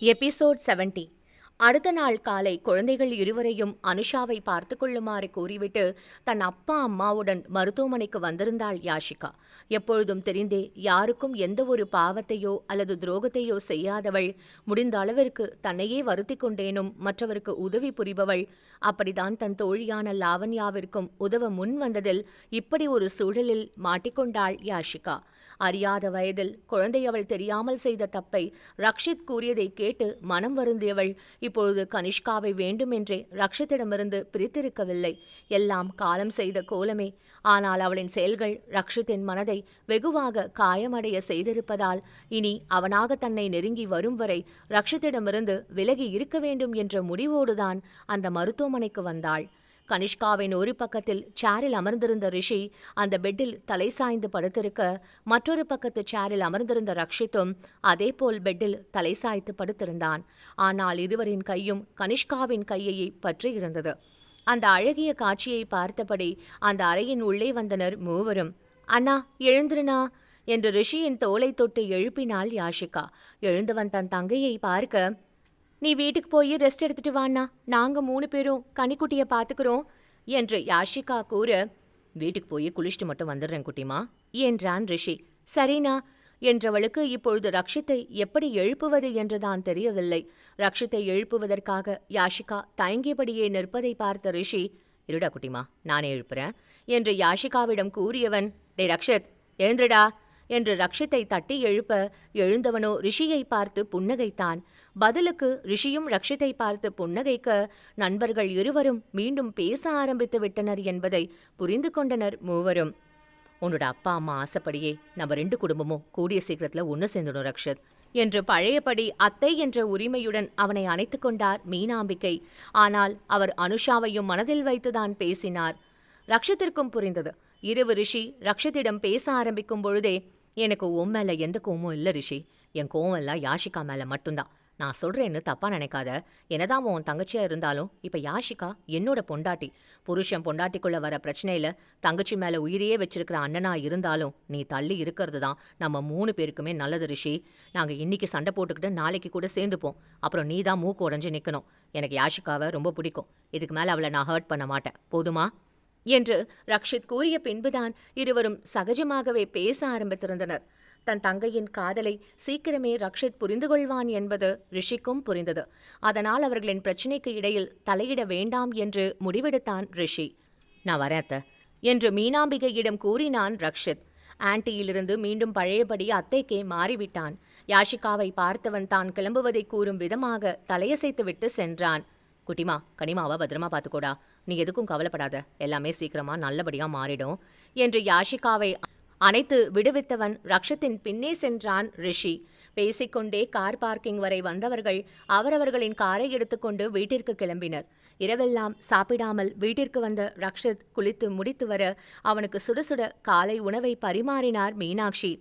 Episode 70. அடுத்த நாள் காலை குழந்தைகள் இருவரையும் அனுஷாவை பார்த்து கொள்ளுமாறு கூறிவிட்டு தன் அப்பா அம்மாவுடன் மருத்துவமனைக்கு வந்திருந்தாள் யாஷிகா. எப்பொழுதும் தெரிந்தே யாருக்கும் எந்த ஒரு பாவத்தையோ அல்லது துரோகத்தையோ செய்யாதவள், முடிந்த அளவிற்கு தன்னையே வருத்தி கொண்டேனும் மற்றவருக்கு உதவி புரிபவள். அப்படித்தான் தன் தோழியான லாவண்யாவிற்கும் உதவ முன் வந்ததில் இப்படி ஒரு சூழலில் மாட்டிக்கொண்டாள் யாஷிகா. அறியாத வயதில் குழந்தை அவள் தெரியாமல் செய்த தப்பை ரக்ஷித் கூறியதை கேட்டு மனம் வருந்தியவள் இப்பொழுது கனிஷ்காவை வேண்டுமென்றே ரக்ஷித்திடமிருந்து பிரித்திருக்கவில்லை. எல்லாம் காலம் செய்த கோலமே. ஆனால் அவளின் செயல்கள் ரக்ஷித்தின் மனதை வெகுவாக காயமடைய செய்திருப்பதால் இனி அவனாக தன்னை நெருங்கி வரும் வரை ரக்ஷித்திடமிருந்து விலகி இருக்க வேண்டும் என்ற முடிவோடுதான் அந்த மருத்துவமனைக்கு வந்தாள். கனிஷ்காவின் ஒரு பக்கத்தில் சேரில் அமர்ந்திருந்த ரிஷி அந்த பெட்டில் தலை சாய்ந்து படுத்திருக்க, மற்றொரு பக்கத்து சேரில் அமர்ந்திருந்த ரக்ஷித்தும் அதேபோல் பெட்டில் தலை சாய்த்து படுத்திருந்தான். ஆனால் இருவரின் கையும் கனிஷ்காவின் கையை பற்றியிருந்தது. அந்த அழகிய காட்சியை பார்த்தபடி அந்த அறையின் உள்ளே வந்தனர் மூவரும். அண்ணா எழுந்திருனா என்று ரிஷியின் தோலை தொட்டு எழுப்பினாள் யாஷிகா. எழுந்தவன் தன் தங்கையை பார்க்க, நீ வீட்டுக்கு போய் ரெஸ்ட் எடுத்துட்டு வாண்ணா, நாங்க 3 பேரும் கனிக்குட்டியை பார்த்துக்கிறோம் என்று யாஷிகா கூற, வீட்டுக்கு போய் குளிச்சுட்டு மட்டும் வந்துடுறேன் குட்டிமா என்றான் ரிஷி. சரிண்ணா என்றவளுக்கு இப்பொழுது ரக்ஷித்தை எப்படி எழுப்புவது என்றுதான் தெரியவில்லை. ரக்ஷித்தை எழுப்புவதற்காக யாஷிகா தயங்கியபடியே நிற்பதை பார்த்த ரிஷி, இருடா குட்டிமா நானே எழுப்புறேன் என்று யாஷிகாவிடம் கூறியவன், டே ரக்ஷித் எழுந்துடா என்று ரக்ஷித்தை தட்டி எழுப்ப, எழுந்தவனோ ரிஷியை பார்த்து புன்னகைத்தான். பதிலுக்கு ரிஷியும் ரக்ஷித்தை பார்த்து புன்னகைக்க, நண்பர்கள் இருவரும் மீண்டும் பேச ஆரம்பித்து விட்டனர் என்பதை புரிந்து கொண்டனர் மூவரும். உன்னோட அப்பா அம்மா ஆசைப்படியே நம்ம 2 குடும்பமும் கூடிய சீக்கிரத்துல ஒன்று சேர்ந்துடும் ரக்ஷித் என்று பழையபடி அத்தை என்ற உரிமையுடன் அவனை அணைத்து கொண்டார் மீனாம்பிகை. ஆனால் அவர் அனுஷாவையும் மனதில் வைத்துதான் பேசினார். ரக்ஷித்திற்கும் புரிந்தது. இரவு ரிஷி ரக்ஷித்திடம் பேச ஆரம்பிக்கும் பொழுதே, எனக்கு உன் மேல எந்த கோவமும் இல்லை ரிஷி, என் கோவம் எல்லாம் யாஷிகா மேல மட்டும்தான். நான் சொல்றேன்னு தப்பா நினைக்காத. என்னதான் உன் தங்கச்சியா இருந்தாலும் இப்ப யாஷிகா என்னோட பொண்டாட்டி. புருஷன் பொண்டாட்டிக்குள்ள வர பிரச்சனையில தங்கச்சி மேல உயிரையே வச்சிருக்கிற அண்ணனா இருந்தாலும் நீ தள்ளி இருக்கிறது தான் நம்ம 3 பேருக்குமே நல்லது ரிஷி. நாங்க இன்னைக்கு சண்டை போட்டுக்கிட்டு நாளைக்கு கூட சேர்ந்துப்போம். அப்புறம் நீ தான் மூக்கு உடைஞ்சு நிக்கணும். எனக்கு யாஷிகாவை ரொம்ப பிடிக்கும். இதுக்கு மேல அவளை நான் ஹர்ட் பண்ண மாட்டேன், போதுமா என்று ரக்ஷித் கூறிய பின்புதான் இருவரும் சகஜமாகவே பேச ஆரம்பித்திருந்தனர். தன் தங்கையின் காதலை சீக்கிரமே ரக்ஷித் புரிந்து கொள்வான் என்பது ரிஷிக்கும் புரிந்தது. அதனால் அவர்களின் பிரச்சினைக்கு இடையில் தலையிட வேண்டாம் என்று முடிவெடுத்தான் ரிஷி. நான் வரேன் அத்தை என்று மீனாம்பிகையிடம் கூறினான் ரக்ஷித். ஆன்டியிலிருந்து மீண்டும் பழையபடி அத்தைக்கே மாறிவிட்டான். யாஷிகாவை பார்த்தவன் தான் கிளம்புவதை கூறும் விதமாக தலையசைத்து விட்டு சென்றான். குட்டிமா கனிமாவை பத்திரமா பார்த்துக்கோடா, நீ எதுக்கும் கவலைப்படாத, எல்லாமே சீக்கிரமா நல்லபடியா மாறிடும் என்று யாஷிகாவை அணைத்து விடுவித்தவன் ரக்ஷத்தின் பின்னே சென்றான் ரிஷி. பேசிக்கொண்டே கார் பார்க்கிங் வரை வந்தவர்கள் அவரவர்களின் காரை எடுத்துக்கொண்டு வீட்டிற்கு கிளம்பினர். இரவெல்லாம் சாப்பிடாமல் வீட்டிற்கு வந்த ரக்ஷித் குளித்து முடித்து வர அவனுக்கு சுடசுட காலை உணவை பரிமாறினார் மீனாட்சி.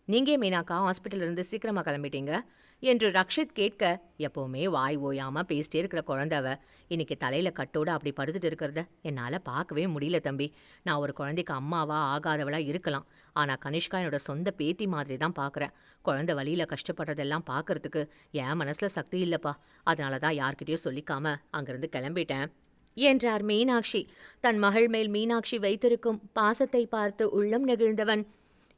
நீங்கே மீனாக்கா ஹாஸ்பிட்டலிருந்து சீக்கிரமா கிளம்பிட்டீங்க என்று ரக்ஷித் கேட்க, எப்போவுமே வாய் ஓயாம பேசிட்டே இருக்கிற குழந்தைவ இன்னைக்கு தலையில கட்டோட அப்படி படுத்துட்டு இருக்கிறத என்னால் பார்க்கவே முடியல தம்பி. நான் ஒரு குழந்தைக்கு அம்மாவா ஆகாதவளா இருக்கலாம், ஆனால் கனிஷ்கா என்னோட சொந்த பேத்தி மாதிரி தான் பார்க்குறேன். குழந்தை வழியில கஷ்டப்படுறதெல்லாம் பார்க்கறதுக்கு என் மனசுல சக்தி இல்லைப்பா. அதனால தான் யார்கிட்டயும் சொல்லிக்காம அங்கிருந்து கிளம்பிட்டேன் என்றார் மீனாட்சி. தன் மகள் மேல் மீனாட்சி வைத்திருக்கும் பாசத்தை பார்த்து உள்ளம் நெகிழ்ந்தவன்,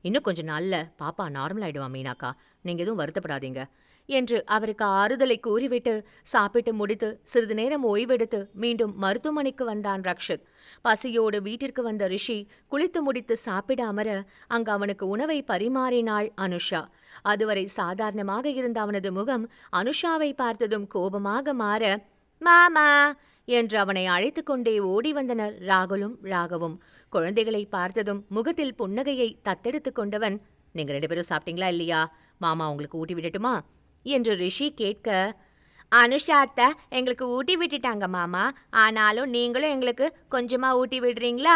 இன்னும் கொஞ்ச நாள்ல பாப்பா நார்மல் ஆயிடுவா மீனாக்கா, நீங்க எதுவும் வருத்தப்படாதீங்க என்று அவருக்கு ஆறுதலை கூறிவிட்டு சாப்பிட்டு முடித்து சிறிது நேரம் ஓய்வெடுத்து மீண்டும் மருத்துவமனைக்கு வந்தான் ரக்ஷித். பசியோடு வீட்டிற்கு வந்த ரிஷி குளித்து முடித்து சாப்பிட அமர அங்கு அவனுக்கு உணவை பரிமாறினாள் அனுஷா. அதுவரை சாதாரணமாக இருந்த அவனது முகம் அனுஷாவை பார்த்ததும் கோபமாக மாற, மாமா என்று அவனை அழைத்து கொண்டே ஓடி வந்தனர் ராகுலும் ராகவும். குழந்தைகளை பார்த்ததும் முகத்தில் புன்னகையை தத்தெடுத்து கொண்டவன், நீங்க 2 பேரும் சாப்பிட்டீங்களா இல்லையா, மாமா உங்களுக்கு ஊட்டி விடட்டுமா என்று ரிஷி கேட்க, அனுஷா அத்தை எங்களுக்கு ஊட்டி விட்டுட்டாங்க மாமா, ஆனாலும் நீங்களும் எங்களுக்கு கொஞ்சமா ஊட்டி விடுறீங்களா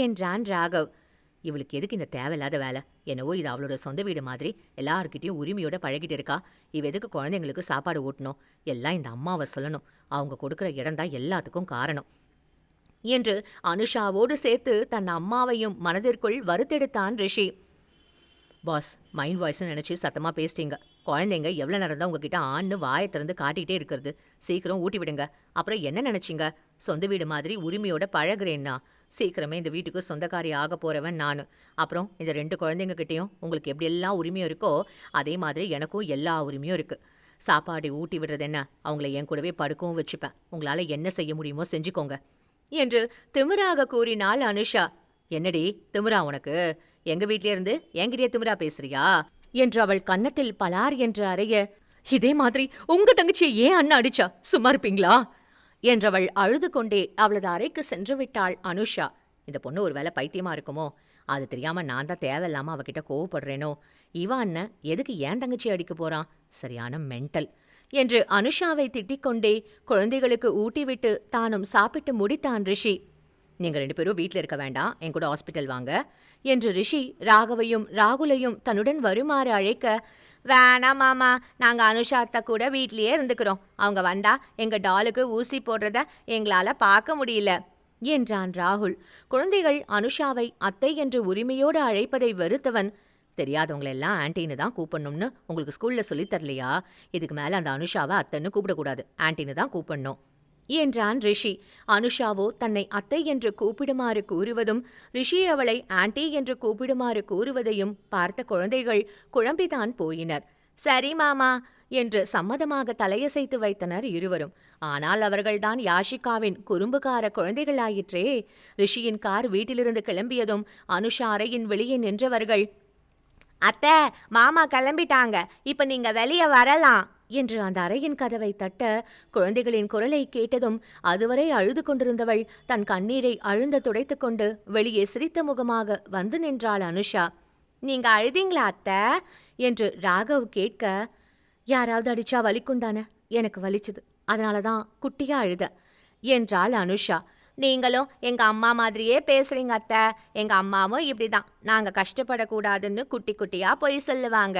என்றான் ராகவ். இவளுக்கு எதுக்கு இந்த தேவையில்லாத வேலை? என்னவோ இது அவளோட சொந்த வீடு மாதிரி எல்லாருக்கிட்டையும் உரிமையோட பழகிட்டு இருக்கா. இவ எதுக்கு குழந்தைங்களுக்கு சாப்பாடு ஊட்டணும்? எல்லாம் இந்த அம்மாவை சொல்லணும். அவங்க கொடுக்குற இடம்தான் எல்லாத்துக்கும் காரணம் என்று அனுஷாவோடு சேர்த்து தன் அம்மாவையும் மனதிற்குள் வருத்தெடுத்தான் ரிஷி. பாஸ் மைண்ட் வாய்ஸ்ன்னு நினச்சி சத்தமாக பேசிட்டீங்க. குழந்தைங்க எவ்வளோ நேரம் தான் உங்ககிட்ட ஆன்னு வாயை திறந்து காட்டிகிட்டே இருக்கிறது? சீக்கிரம் ஊட்டி விடுங்க. அப்புறம் என்ன நினைச்சீங்க? சொந்த வீடு மாதிரி உரிமையோட பழகுறேன்னா? சீக்கிரமே இந்த வீட்டுக்கு சொந்தக்காரி ஆக போறவன் நானு. அப்புறம் இந்த 2 குழந்தைங்க கிட்டயும் உங்களுக்கு எப்படியெல்லாம் உரிமையும் இருக்கோ, அதே மாதிரி எனக்கும் எல்லா உரிமையும் இருக்கு. சாப்பாடு ஊட்டி விடுறது என்ன? அவங்கள என் கூடவே படுக்கவும் வச்சுப்பேன். உங்களால என்ன செய்ய முடியுமோ செஞ்சுக்கோங்க என்று திமிராக கூறினாள் அனுஷா. என்னடி திமிரா உனக்கு? எங்க வீட்லயே இருந்து என்கிட்டயே திமிரா பேசுறியா? என்று அவள் கன்னத்தில் பலார் என்று அறைய, இதே மாதிரி உங்க தங்கச்சியை ஏன் அண்ணா அடிச்சா? சும்மா இருப்பீங்களா? என்றவள் அழுது கொண்டே அவளது அறைக்கு சென்று விட்டாள் அனுஷா. இந்த பொண்ணு ஒருவேளை பைத்தியமா இருக்குமோ? அது தெரியாம நான் தான் தேவையில்லாம அவகிட்ட கோவப்படுறேனோ? இவ அண்ணன் எதுக்கு ஏன் தங்கச்சி அடிக்க போறான்? சரியான மென்டல் என்று அனுஷாவை திட்டிக்கொண்டே குழந்தைகளுக்கு ஊட்டிவிட்டு தானும் சாப்பிட்டு முடித்தான் ரிஷி. நீங்க 2 பேரும் வீட்டில் இருக்க வேண்டாம், என் கூட ஹாஸ்பிட்டல் வாங்க என்று ரிஷி ராகவையும் ராகுலையும் தன்னுடன் வருமாறு அழைக்க, வேணாம் மாமா, நாங்க அனுஷா அத்தை கூட வீட்லயே இருந்துக்கிறோம். அவங்க வந்தா எங்க டாலுக்கு ஊசி போடுறத எங்களால பார்க்க முடியல என்றான் ராகுல். குழந்தைகள் அனுஷாவை அத்தை என்று உரிமையோடு அழைப்பதை வெறுத்தவன், தெரியாதவங்களெல்லாம் ஆன்ட்டின்னு தான் கூப்பிடணும்னு உங்களுக்கு ஸ்கூல்ல சொல்லித் தரலையா? இதுக்கு மேல அந்த அனுஷாவை அத்தைன்னு கூப்பிடக்கூடாது, ஆன்ட்டின்னு தான் கூப்பிடணும் என்றான் ரிஷி. அனுஷாவோ தன்னை அத்தை என்று கூப்பிடுமாறு கூறுவதும் ரிஷி அவளை ஆன்ட்டி என்று கூப்பிடுமாறு கூறுவதையும் பார்த்த குழந்தைகள் குழம்பிதான் போயினர். சரி மாமா என்று சம்மதமாக தலையசைத்து வைத்தனர் இருவரும். ஆனால் அவர்கள்தான் யாஷிகாவின் குறும்புகார குழந்தைகளாயிற்றே. ரிஷியின் கார் வீட்டிலிருந்து கிளம்பியதும் அனுஷா அறையின் வெளியே நின்றவர்கள், அத்தை மாமா கிளம்பிட்டாங்க, இப்ப நீங்க வெளியே வரலாம் என்று அந்த அறையின் கதவை தட்ட, குழந்தைகளின் குரலை கேட்டதும் அதுவரை அழுது கொண்டிருந்தவள் தன் கண்ணீரை அழுந்த துடைத்து கொண்டு வெளியே சிரித்த முகமாக வந்து நின்றாள் அனுஷா. நீங்க அழுதீங்களா அத்தை என்று ராகவ் கேட்க, யாராவது அடிச்சா வலிக்கும் தானே, எனக்கு வலிச்சுது, அதனாலதான் குட்டியா அழுத என்றாள் அனுஷா. நீங்களும் எங்க அம்மா மாதிரியே பேசுறீங்க அத்தை, எங்க அம்மாவும் இப்படிதான், நாங்க கஷ்டப்படக்கூடாதுன்னு குட்டி குட்டியா பொய் சொல்லுவாங்க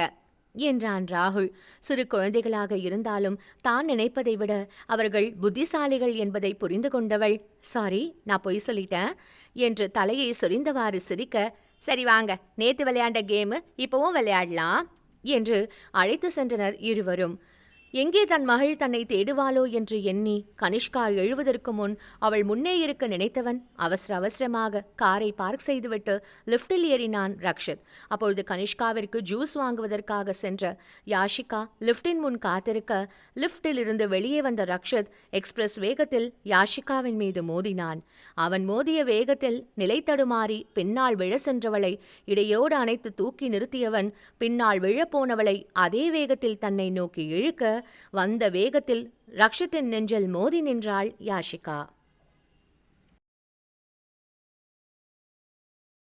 என்றான் ராகுல். சிறு குழந்தைகளாக இருந்தாலும் தான் நினைப்பதை விட அவர்கள் புத்திசாலிகள் என்பதை புரிந்து கொண்டவள், சாரி நான் பொய் சொல்லிட்டேன் என்று தலையை சொரிந்தவாறு சிரிக்க, சரி வாங்க, நேத்து விளையாண்ட கேமு இப்பவும் விளையாடலாம் என்று அழைத்து சென்றனர் இருவரும். எங்கே தன் மகள் தன்னை தேடுவாளோ என்று எண்ணி கனிஷ்கா எழுவதற்கு முன் அவள் முன்னே இருக்க நினைத்தவன் அவசரமாக காரை பார்க் செய்துவிட்டு லிஃப்டில் ஏறினான் ரக்ஷித். அப்பொழுது கனிஷ்காவிற்கு ஜூஸ் வாங்குவதற்காக சென்ற யாஷிகா லிஃப்டின் முன் காத்திருக்க, லிஃப்டில் இருந்து வெளியே வந்த ரக்ஷித் எக்ஸ்பிரஸ் வேகத்தில் யாஷிகாவின் மீது மோதினான். அவன் மோதிய வேகத்தில் நிலை தடுமாறி பின்னால் விழ சென்றவளை இடையோடு அணைத்து தூக்கி நிறுத்தியவன் பின்னால் விழப்போனவளை அதே வேகத்தில் தன்னை நோக்கி இழுக்க, வந்த வேகத்தில் ரக்ஷித்தின் நெஞ்சில் மோதி நின்றாள் யாஷிகா.